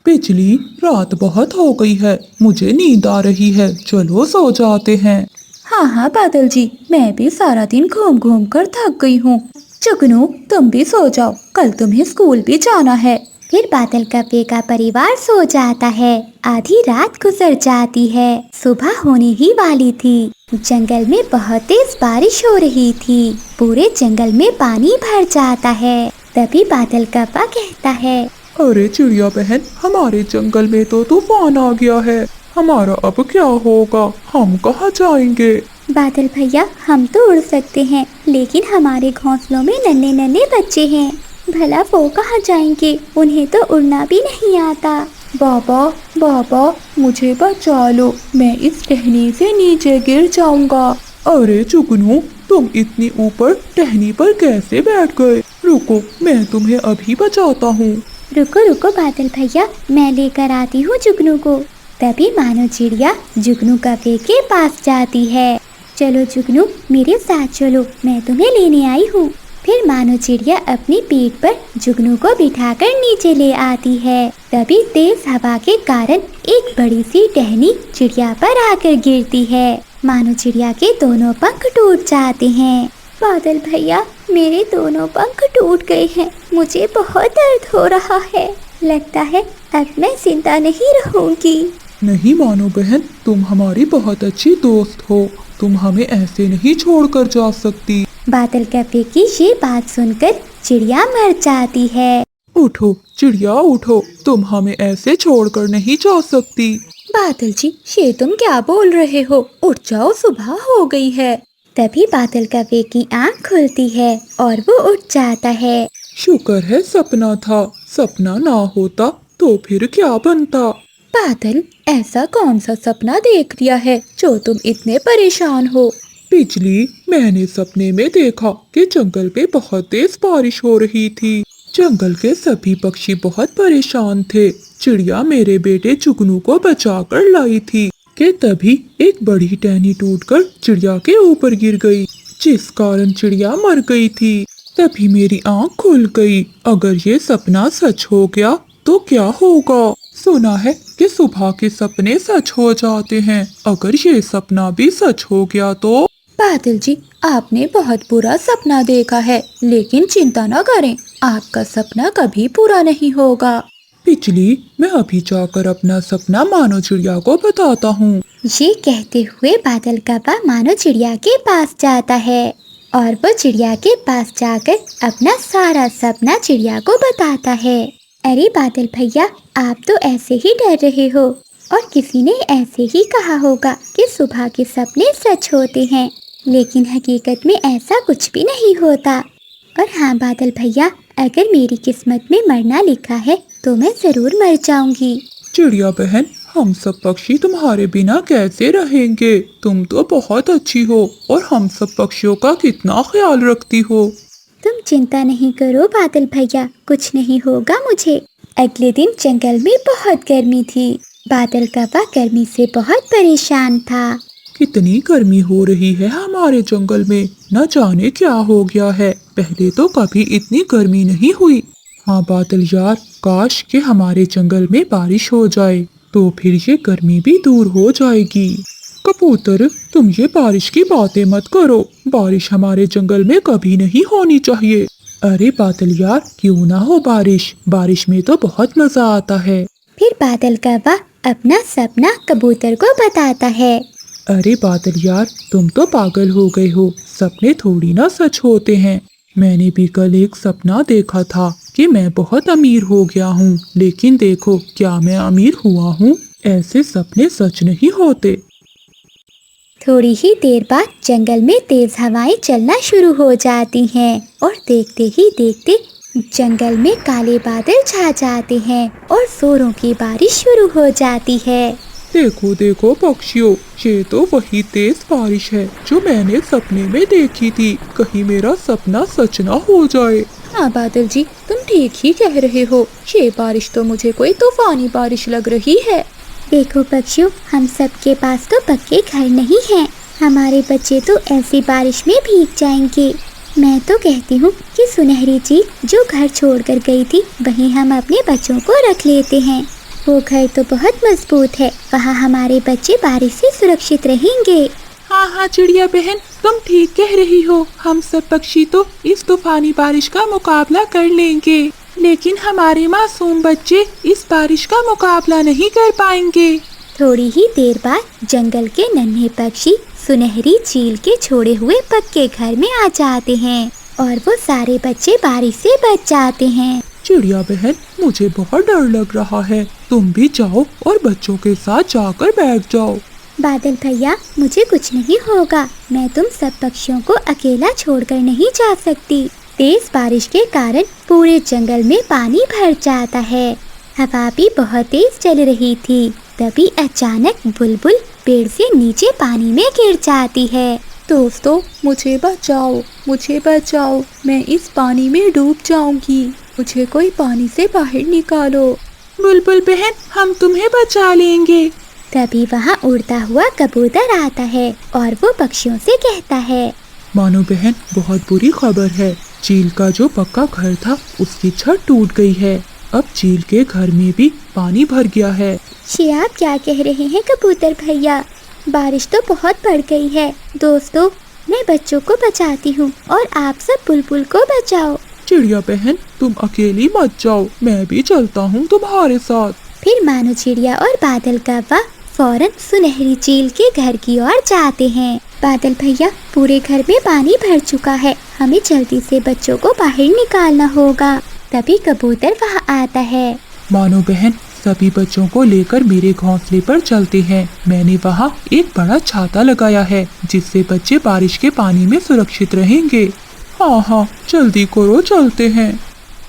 बिजली, रात बहुत हो गई है, मुझे नींद आ रही है, चलो सो जाते हैं। हाँ हाँ बादल जी, मैं भी सारा दिन घूम घूम कर थक गई हूँ। जुगनू, तुम भी सो जाओ, कल तुम्हें स्कूल भी जाना है। फिर बादल कप्पे का परिवार सो जाता है। आधी रात गुजर जाती है। सुबह होने ही वाली थी। जंगल में बहुत तेज बारिश हो रही थी। पूरे जंगल में पानी भर जाता है। तभी बादल कप्पा कहता है, अरे चिड़िया बहन, हमारे जंगल में तो तूफान आ गया है, हमारा अब क्या होगा, हम कहाँ जाएंगे। बादल भैया, हम तो उड़ सकते हैं, लेकिन हमारे घोंसलों में नन्हे नन्हे बच्चे हैं। भला वो कहाँ जाएंगे, उन्हें तो उड़ना भी नहीं आता। बाबा बाबा, मुझे बचा लो, मैं इस टहनी से नीचे गिर जाऊंगा। अरे जुगनू, तुम इतनी ऊपर टहनी पर कैसे बैठ गए? रुको, मैं तुम्हें अभी बचाता हूँ। रुको रुको बादल भैया, मैं लेकर आती हूँ जुगनू को। तभी मानो चिड़िया जुगनू कप्पे के पास जाती है। चलो जुगनू, मेरे साथ चलो, मैं तुम्हें लेने आई हूँ। फिर मानो चिड़िया अपनी पीठ पर जुगनू को बिठाकर नीचे ले आती है। तभी तेज हवा के कारण एक बड़ी सी टहनी चिड़िया पर आकर गिरती है। मानो चिड़िया के दोनों पंख टूट जाते हैं। बादल भैया, मेरे दोनों पंख टूट गए हैं, मुझे बहुत दर्द हो रहा है। लगता है अब मैं जिंदा नहीं रहूंगी। नहीं मानो बहन, तुम हमारी बहुत अच्छी दोस्त हो, तुम हमें ऐसे नहीं छोड़कर जा सकती। बादल कप्पे की ये बात सुनकर चिड़िया मर जाती है। उठो चिड़िया उठो, तुम हमें ऐसे छोड़कर नहीं जा सकती। बादल जी, ये तुम क्या बोल रहे हो? उठ जाओ, सुबह हो गई है। तभी बादल कप्पे की आंख खुलती है और वो उठ जाता है। शुक्र है सपना था, सपना ना होता तो फिर क्या बनता। बादल, ऐसा कौन सा सपना देख लिया है जो तुम इतने परेशान हो? बिजली, मैंने सपने में देखा कि जंगल पे बहुत तेज बारिश हो रही थी। जंगल के सभी पक्षी बहुत परेशान थे। चिड़िया मेरे बेटे जुगनू को बचाकर लाई थी कि तभी एक बड़ी टहनी टूटकर चिड़िया के ऊपर गिर गई, जिस कारण चिड़िया मर गई थी। तभी मेरी आंख खुल गई। अगर ये सपना सच हो गया तो क्या होगा? सुना है कि सुबह के सपने सच हो जाते हैं, अगर ये सपना भी सच हो गया तो। बादल जी, आपने बहुत बुरा सपना देखा है, लेकिन चिंता न करें, आपका सपना कभी पूरा नहीं होगा। बिजली, मैं अभी जाकर अपना सपना मानो चिड़िया को बताता हूँ। ये कहते हुए बादल कप्पा मानो चिड़िया के पास जाता है और वो चिड़िया के पास जाकर अपना सारा सपना चिड़िया को बताता है। अरे बादल भैया, आप तो ऐसे ही डर रहे हो, और किसी ने ऐसे ही कहा होगा कि सुबह के सपने सच होते हैं, लेकिन हकीकत में ऐसा कुछ भी नहीं होता। और हाँ बादल भैया, अगर मेरी किस्मत में मरना लिखा है तो मैं जरूर मर जाऊंगी। चिड़िया बहन, हम सब पक्षी तुम्हारे बिना कैसे रहेंगे? तुम तो बहुत अच्छी हो और हम सब पक्षियों का कितना ख्याल रखती हो। तुम चिंता नहीं करो बादल भैया, कुछ नहीं होगा मुझे। अगले दिन जंगल में बहुत गर्मी थी। बादल कप्पा गर्मी से बहुत परेशान था। कितनी गर्मी हो रही है हमारे जंगल में, न जाने क्या हो गया है, पहले तो कभी इतनी गर्मी नहीं हुई। हाँ बादल यार, काश कि हमारे जंगल में बारिश हो जाए, तो फिर ये गर्मी भी दूर हो जाएगी। कबूतर, तुम ये बारिश की बातें मत करो, बारिश हमारे जंगल में कभी नहीं होनी चाहिए। अरे बादल यार, क्यों ना हो बारिश, बारिश में तो बहुत मजा आता है। फिर बादल कप्पा अपना सपना कबूतर को बताता है। अरे बादल यार, तुम तो पागल हो गए हो, सपने थोड़ी ना सच होते हैं। मैंने भी कल एक सपना देखा था कि मैं बहुत अमीर हो गया हूँ, लेकिन देखो क्या मैं अमीर हुआ हूँ। ऐसे सपने सच नहीं होते। थोड़ी ही देर बाद जंगल में तेज हवाएं चलना शुरू हो जाती हैं और देखते ही देखते जंगल में काले बादल छा जाते हैं और जोरों की बारिश शुरू हो जाती है। देखो देखो पक्षियों, ये तो वही तेज बारिश है जो मैंने सपने में देखी थी, कहीं मेरा सपना सच ना हो जाए। हाँ बादल जी, तुम ठीक ही कह रहे हो, ये बारिश तो मुझे कोई तूफानी बारिश लग रही है। देखो पक्षियों, हम सबके पास तो पक्के घर नहीं हैं, हमारे बच्चे तो ऐसी बारिश में भीग जाएंगे। मैं तो कहती हूँ कि सुनहरी जी जो घर छोड़कर गई थी, वहीं हम अपने बच्चों को रख लेते हैं, वो घर तो बहुत मजबूत है, वहाँ हमारे बच्चे बारिश से सुरक्षित रहेंगे। हाँ हाँ चिड़िया बहन, तुम ठीक कह रही हो। हम सब पक्षी तो इस तूफानी बारिश का मुकाबला कर लेंगे, लेकिन हमारे मासूम बच्चे इस बारिश का मुकाबला नहीं कर पाएंगे। थोड़ी ही देर बाद जंगल के नन्हे पक्षी सुनहरी चील के छोड़े हुए पक्के घर में आ जाते हैं और वो सारे बच्चे बारिश से बच जाते हैं। चिड़िया बहन, मुझे बहुत डर लग रहा है, तुम भी जाओ और बच्चों के साथ जाकर बैठ जाओ। बादल भैया, मुझे कुछ नहीं होगा, मैं तुम सब पक्षियों को अकेला छोड़कर नहीं जा सकती। तेज बारिश के कारण पूरे जंगल में पानी भर जाता है। हवा भी बहुत तेज चल रही थी। तभी अचानक बुलबुल पेड़ से नीचे पानी में गिर जाती है। दोस्तों, मुझे बचाओ, मैं इस पानी में डूब जाऊंगी, मुझे कोई पानी से बाहर निकालो। बुलबुल बहन, हम तुम्हें बचा लेंगे। तभी वहाँ उड़ता हुआ कबूतर आता है और वो पक्षियों से कहता है, मानो बहन, बहुत बुरी खबर है। चील का जो पक्का घर था उसकी छत टूट गई है। अब चील के घर में भी पानी भर गया है। ये आप क्या कह रहे हैं कबूतर भैया? बारिश तो बहुत बढ़ गई है। दोस्तों, मैं बच्चों को बचाती हूँ और आप सब बुलबुल को बचाओ। चिड़िया बहन, तुम अकेली मत जाओ, मैं भी चलता हूँ तुम्हारे साथ। फिर मानो चिड़िया और बादल कौवा फौरन सुनहरी चील के घर की ओर जाते हैं। बादल भैया, पूरे घर में पानी भर चुका है, हमें जल्दी से बच्चों को बाहर निकालना होगा। तभी कबूतर वहाँ आता है। मानो बहन, सभी बच्चों को लेकर मेरे घोंसले पर चलते हैं। मैंने वहाँ एक बड़ा छाता लगाया है, जिससे बच्चे बारिश के पानी में सुरक्षित रहेंगे। हाँ हाँ, जल्दी करो, चलते हैं।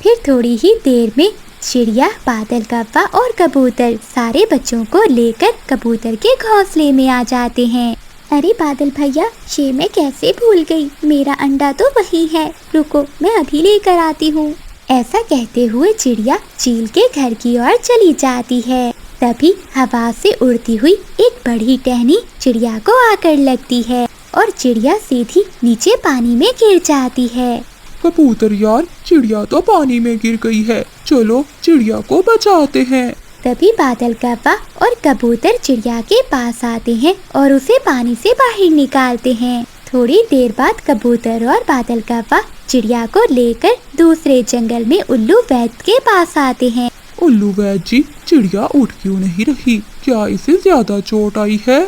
फिर थोड़ी ही देर में चिड़िया, बादल कौवा और कबूतर सारे बच्चों को लेकर कबूतर के घोंसले में आ जाते हैं। अरे बादल भैया, ये मैं कैसे भूल गई, मेरा अंडा तो वही है, रुको मैं अभी लेकर आती हूँ। ऐसा कहते हुए चिड़िया चील के घर की ओर चली जाती है। तभी हवा से उड़ती हुई एक बड़ी टहनी चिड़िया को आकर लगती है और चिड़िया सीधी नीचे पानी में गिर जाती है। कबूतर यार, चिड़िया तो पानी में गिर गई है, चलो चिड़िया को बचाते हैं। तभी बादल कौवा और कबूतर चिड़िया के पास आते हैं और उसे पानी से बाहर निकालते हैं। थोड़ी देर बाद कबूतर और बादल कौवा चिड़िया को लेकर दूसरे जंगल में उल्लू वैद्य के पास आते हैं। उल्लू वैद्य जी, चिड़िया उठ क्यों नहीं रही, क्या इसे ज्यादा चोट आई है?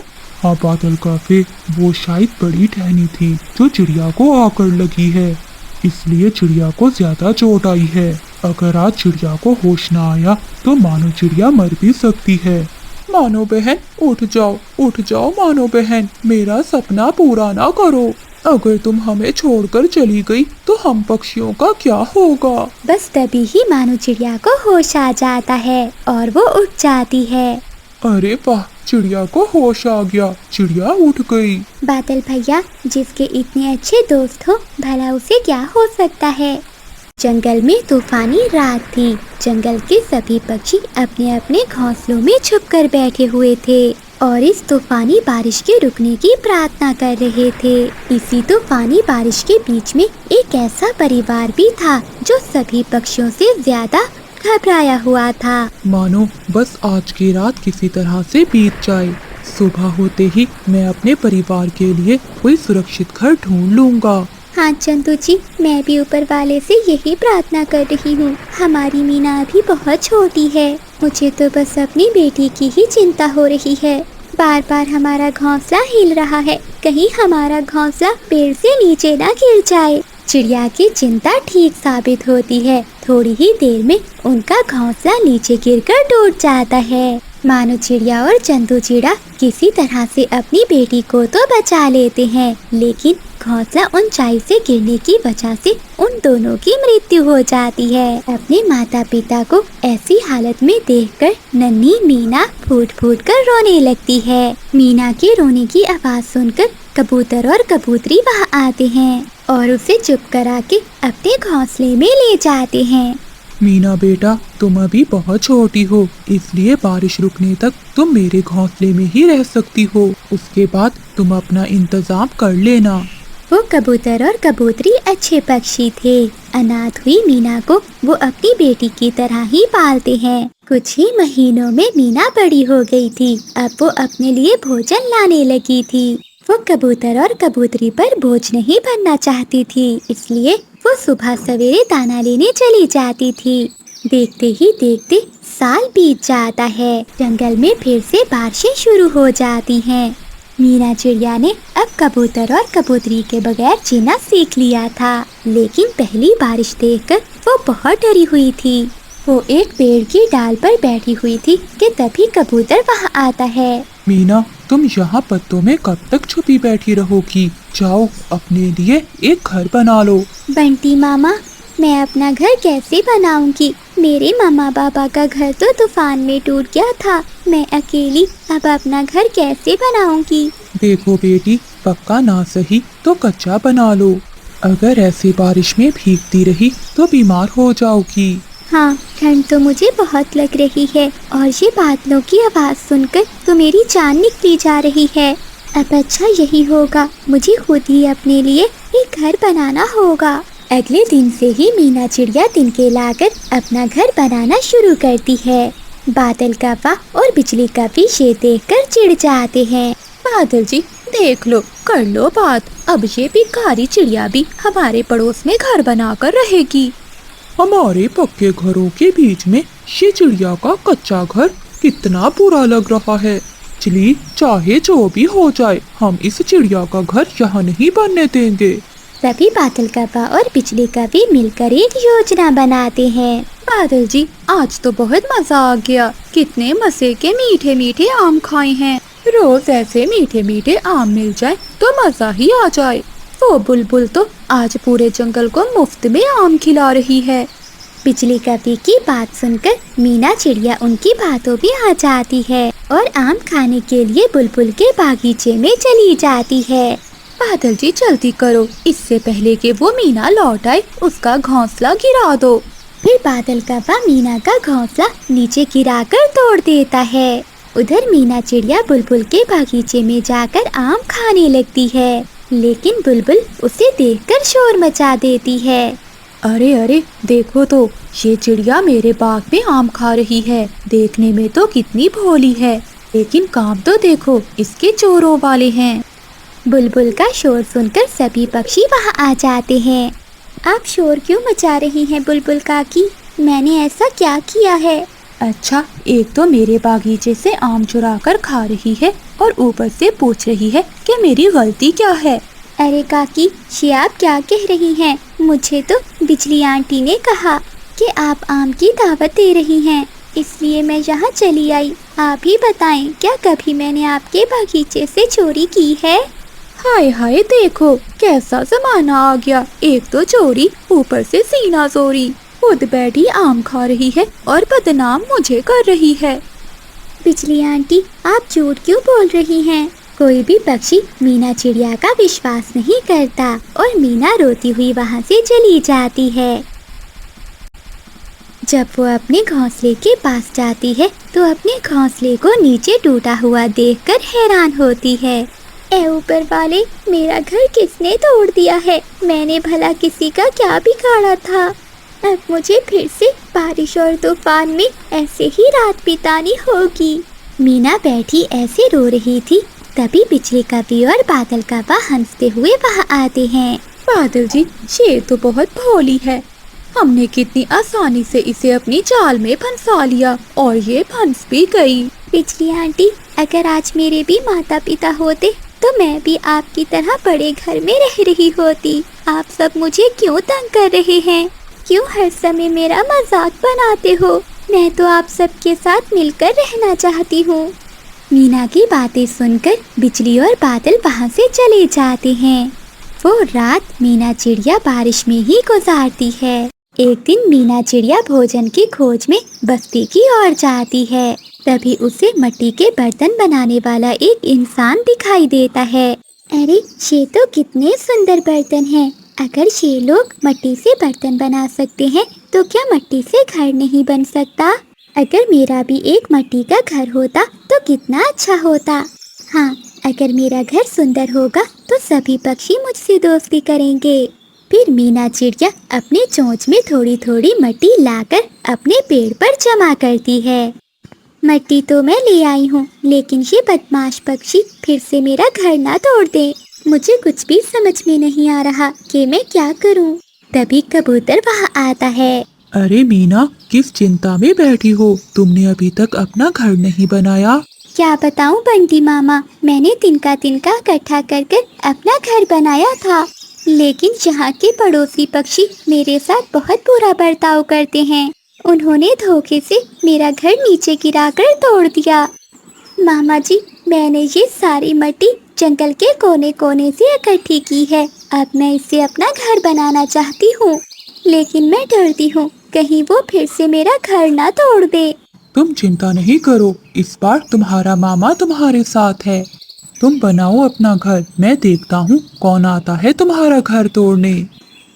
हाँ बादल कौवे, वो शायद बड़ी टहनी थी जो चिड़िया को आकर लगी है, इसलिए चिड़िया को ज्यादा चोट आई है। अगर आज चिड़िया को होश ना आया तो मानो चिड़िया मर भी सकती है। मानो बहन, उठ जाओ मानो बहन, मेरा सपना पूरा ना करो। अगर तुम हमें छोड़कर चली गई तो हम पक्षियों का क्या होगा? बस तभी ही मानो चिड़िया को होश आ जाता है और वो उठ जाती है। अरे वाह, चिड़िया को होश आ गया, चिड़िया उठ गई। बादल भैया, जिसके इतने अच्छे दोस्त हो, भला उसे क्या हो सकता है। जंगल में तूफानी रात थी। जंगल के सभी पक्षी अपने अपने घोंसलों में छुपकर बैठे हुए थे और इस तूफानी बारिश के रुकने की प्रार्थना कर रहे थे। इसी तूफानी बारिश के बीच में एक ऐसा परिवार भी था जो सभी पक्षियों से ज्यादा घबराया हुआ था। मानो बस आज की रात किसी तरह से बीत जाए, सुबह होते ही मैं अपने परिवार के लिए कोई सुरक्षित घर ढूंढ लूंगा। हाँ चंदू जी, मैं भी ऊपर वाले से यही प्रार्थना कर रही हूँ। हमारी मीना अभी बहुत छोटी है, मुझे तो बस अपनी बेटी की ही चिंता हो रही है। बार बार हमारा घोंसला हिल रहा है, कहीं हमारा घोंसला पेड़ से नीचे ना गिर जाए। चिड़िया की चिंता ठीक साबित होती है। थोड़ी ही देर में उनका घोंसला नीचे गिरकर टूट जाता है। मानो चिड़िया और चंदू चिड़ा किसी तरह से अपनी बेटी को तो बचा लेते हैं, लेकिन घोंसला ऊंचाई से गिरने की वजह से उन दोनों की मृत्यु हो जाती है। अपने माता पिता को ऐसी हालत में देखकर नन्ही मीना फूट फूट कर रोने लगती है। मीना के रोने की आवाज सुनकर कबूतर और कबूतरी वहाँ आते हैं और उसे चुप करा के अपने घोंसले में ले जाते हैं। मीना बेटा, तुम अभी बहुत छोटी हो, इसलिए बारिश रुकने तक तुम मेरे घोंसले में ही रह सकती हो। उसके बाद तुम अपना इंतजाम कर लेना। वो कबूतर और कबूतरी अच्छे पक्षी थे। अनाथ हुई मीना को वो अपनी बेटी की तरह ही पालते हैं। कुछ ही महीनों में मीना बड़ी हो गई थी। अब वो अपने लिए भोजन लाने लगी थी। वो कबूतर और कबूतरी पर बोझ नहीं बनना चाहती थी, इसलिए वो सुबह सवेरे दाना लेने चली जाती थी। देखते ही देखते साल बीत जाता है। जंगल में फिर से बारिशें शुरू हो जाती हैं। मीना चिड़िया ने अब कबूतर और कबूतरी के बगैर जीना सीख लिया था, लेकिन पहली बारिश देखकर वो बहुत डरी हुई थी। वो एक पेड़ की डाल पर बैठी हुई थी कि तभी कबूतर वहाँ आता है। मीना, तुम यहाँ पत्तों में कब तक छुपी बैठी रहोगी? जाओ, अपने लिए एक घर बना लो। बंटी मामा, मैं अपना घर कैसे बनाऊंगी? मेरे मामा पापा का घर तो तूफान में टूट गया था। मैं अकेली अब अपना घर कैसे बनाऊंगी? देखो बेटी, पक्का ना सही तो कच्चा बना लो। अगर ऐसे बारिश में भीगती रही तो बीमार हो जाओगी। हाँ, ठंड तो मुझे बहुत लग रही है और ये बादलों की आवाज़ सुनकर तो मेरी जान निकली जा रही है। अब अच्छा यही होगा, मुझे खुद ही अपने लिए एक घर बनाना होगा। अगले दिन से ही मीना चिड़िया तिनके लाकर अपना घर बनाना शुरू करती है। बादल कौवा और बिजली कौवी ये देखकर चिढ़ जाते हैं। बादल जी, देख लो, कर लो बात। अब ये भिखारी चिड़िया भी हमारे पड़ोस में घर बनाकर रहेगी। हमारे पक्के घरों के बीच में ये चिड़िया का कच्चा घर कितना बुरा लग रहा है। चलिए, चाहे जो भी हो जाए, हम इस चिड़िया का घर यहाँ नहीं बनने देंगे। तभी बादल कौवा और बिजली कौवी मिलकर एक योजना बनाते हैं। बादल जी, आज तो बहुत मजा आ गया। कितने मजे के मीठे मीठे आम खाए हैं। रोज ऐसे मीठे मीठे आम मिल जाए तो मजा ही आ जाए। वो बुलबुल तो आज पूरे जंगल को मुफ्त में आम खिला रही है। बिजली कौवी की बात सुनकर मीना चिड़िया उनकी बातों में आ जाती है और आम खाने के लिए बुलबुल के बागीचे में चली जाती है। बादल जी, जल्दी करो, इससे पहले कि वो मीना लौट आए उसका घोंसला गिरा दो। फिर बादल कौवा मीना का घोंसला नीचे गिराकर तोड़ देता है। उधर मीना चिड़िया बुलबुल के बागीचे में जाकर आम खाने लगती है, लेकिन बुलबुल उसे देखकर शोर मचा देती है। अरे अरे, देखो तो, ये चिड़िया मेरे बाग में आम खा रही है। देखने में तो कितनी भोली है, लेकिन काम तो देखो इसके चोरों वाले हैं। बुलबुल का शोर सुनकर सभी पक्षी वहाँ आ जाते हैं। आप शोर क्यों मचा रही हैं बुलबुल काकी? मैंने ऐसा क्या किया है? अच्छा, एक तो मेरे बागीचे से आम चुरा कर खा रही है और ऊपर से पूछ रही है कि मेरी गलती क्या है। अरे काकी, ये आप क्या कह रही हैं? मुझे तो बिजली आंटी ने कहा कि आप आम की दावत दे रही हैं, इसलिए मैं यहाँ चली आई। आप ही बताएं, क्या कभी मैंने आपके बागीचे से चोरी की है? हाय हाय, देखो कैसा जमाना आ गया। एक तो चोरी, ऊपर से सीना चोरी। खुद बैठी आम खा रही है और बदनाम मुझे कर रही है। बिजली आंटी, आप झूठ क्यों बोल रही हैं? कोई भी पक्षी मीना चिड़िया का विश्वास नहीं करता और मीना रोती हुई वहाँ से चली जाती है। जब वो अपने घोंसले के पास जाती है तो अपने घोंसले को नीचे टूटा हुआ देखकर हैरान होती है। ऐ ऊपर वाले, मेरा घर किसने तोड़ दिया है? मैंने भला किसी का क्या बिगाड़ा था? अब मुझे फिर से बारिश और तूफान में ऐसे ही रात बितानी होगी। मीना बैठी ऐसे रो रही थी, तभी बिजली कौवी और बादल कौवा हंसते हुए वहाँ आते हैं। बादल जी, ये तो बहुत भोली है। हमने कितनी आसानी से इसे अपनी जाल में फंसा लिया और ये फंस भी गई। बिजली आंटी, अगर आज मेरे भी माता पिता होते तो मैं भी आपकी तरह बड़े घर में रह रही होती। आप सब मुझे क्यों तंग कर रहे हैं? क्यों हर समय मेरा मजाक बनाते हो? मैं तो आप सबके साथ मिलकर रहना चाहती हूँ। मीना की बातें सुनकर बिजली और बादल वहाँ से चले जाते हैं। वो रात मीना चिड़िया बारिश में ही गुजारती है। एक दिन मीना चिड़िया भोजन की खोज में बस्ती की ओर जाती है। तभी उसे मिट्टी के बर्तन बनाने वाला एक इंसान दिखाई देता है। अरे, ये तो कितने सुंदर बर्तन हैं। अगर ये लोग मिट्टी से बर्तन बना सकते हैं तो क्या मिट्टी से घर नहीं बन सकता? अगर मेरा भी एक मिट्टी का घर होता तो कितना अच्छा होता। हाँ, अगर मेरा घर सुंदर होगा तो सभी पक्षी मुझसे दोस्ती करेंगे। फिर मीना चिड़िया अपने चोंच में थोड़ी थोड़ी मिट्टी लाकर अपने पेड़ पर जमा करती है। मिट्टी तो मैं ले आई हूँ, लेकिन ये बदमाश पक्षी फिर से मेरा घर ना तोड़ दे। मुझे कुछ भी समझ में नहीं आ रहा कि मैं क्या करूँ। तभी कबूतर वहाँ आता है। अरे मीना, किस चिंता में बैठी हो? तुमने अभी तक अपना घर नहीं बनाया। क्या बताऊँ बंटी मामा, मैंने तिनका तिनका इकट्ठा कर कर अपना घर बनाया था, लेकिन यहाँ के पड़ोसी पक्षी मेरे साथ बहुत बुरा बर्ताव करते हैं। उन्होंने धोखे से मेरा घर नीचे गिराकर तोड़ दिया। मामा जी, मैंने ये सारी मिट्टी जंगल के कोने कोने से इकट्ठी की है। अब मैं इससे अपना घर बनाना चाहती हूँ, लेकिन मैं डरती हूँ कहीं वो फिर से मेरा घर ना तोड़ दे। तुम चिंता नहीं करो, इस बार तुम्हारा मामा तुम्हारे साथ है। तुम बनाओ अपना घर, मैं देखता हूँ कौन आता है तुम्हारा घर तोड़ने।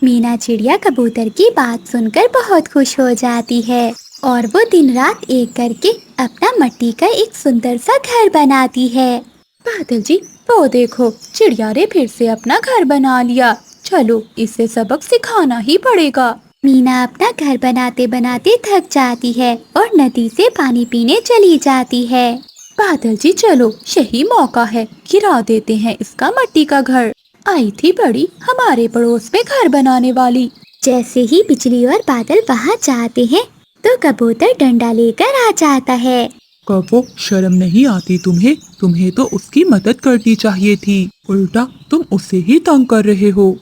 मीना चिड़िया कबूतर की बात सुनकर बहुत खुश हो जाती है और वो दिन रात एक करके अपना मिट्टी का एक सुंदर सा घर बनाती है। बादल जी, वो देखो, चिड़िया ने फिर से अपना घर बना लिया। चलो, इसे सबक सिखाना ही पड़ेगा। मीना अपना घर बनाते बनाते थक जाती है और नदी से पानी पीने चली जाती है। बादल जी चलो, यही मौका है, गिरा देते हैं इसका मिट्टी का घर। आई थी बड़ी हमारे पड़ोस में घर बनाने वाली। जैसे ही बिजली और बादल वहाँ जाते हैं तो कबूतर डंडा लेकर आ जाता है। कबो, शर्म नहीं आती तुम्हें? तुम्हें तो उसकी मदद करनी चाहिए थी, उल्टा तुम उसे ही तंग कर रहे हो।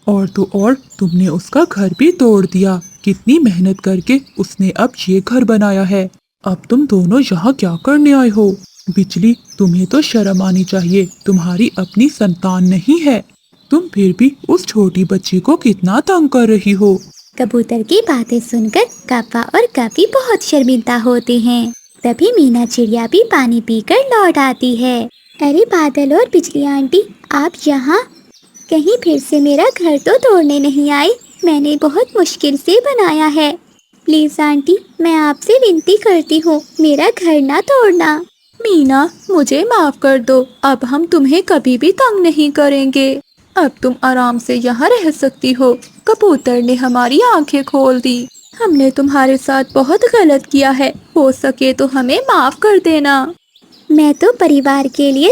और तो और तुमने उसका घर भी तोड़ दिया। कितनी मेहनत करके उसने अब ये घर बनाया है। अब तुम दोनों यहाँ क्या करने आए हो? बिजली, तुम्हें तो शर्म आनी चाहिए, तुम्हारी अपनी संतान नहीं है। तुम फिर भी उस छोटी बच्ची को कितना तंग कर रही हो। कबूतर की बातें सुनकर कौवा और कवि बहुत शर्मिंदा होते हैं। तभी मीना चिड़िया भी पानी पीकर लौट आती है। अरे बादल और बिजली आंटी, आप यहाँ? कहीं फिर से मेरा घर तो तोड़ने नहीं आई? मैंने बहुत मुश्किल से बनाया है। प्लीज आंटी, मैं आपसे विनती करती हूँ, मेरा घर ना तोड़ना। मीना, मुझे माफ कर दो, अब हम तुम्हें कभी भी तंग नहीं करेंगे। अब तुम आराम से यहाँ रह सकती हो। कबूतर ने हमारी आंखें खोल दी। हमने तुम्हारे साथ बहुत गलत किया है, हो सके तो हमें माफ कर देना। मैं तो परिवार के लिए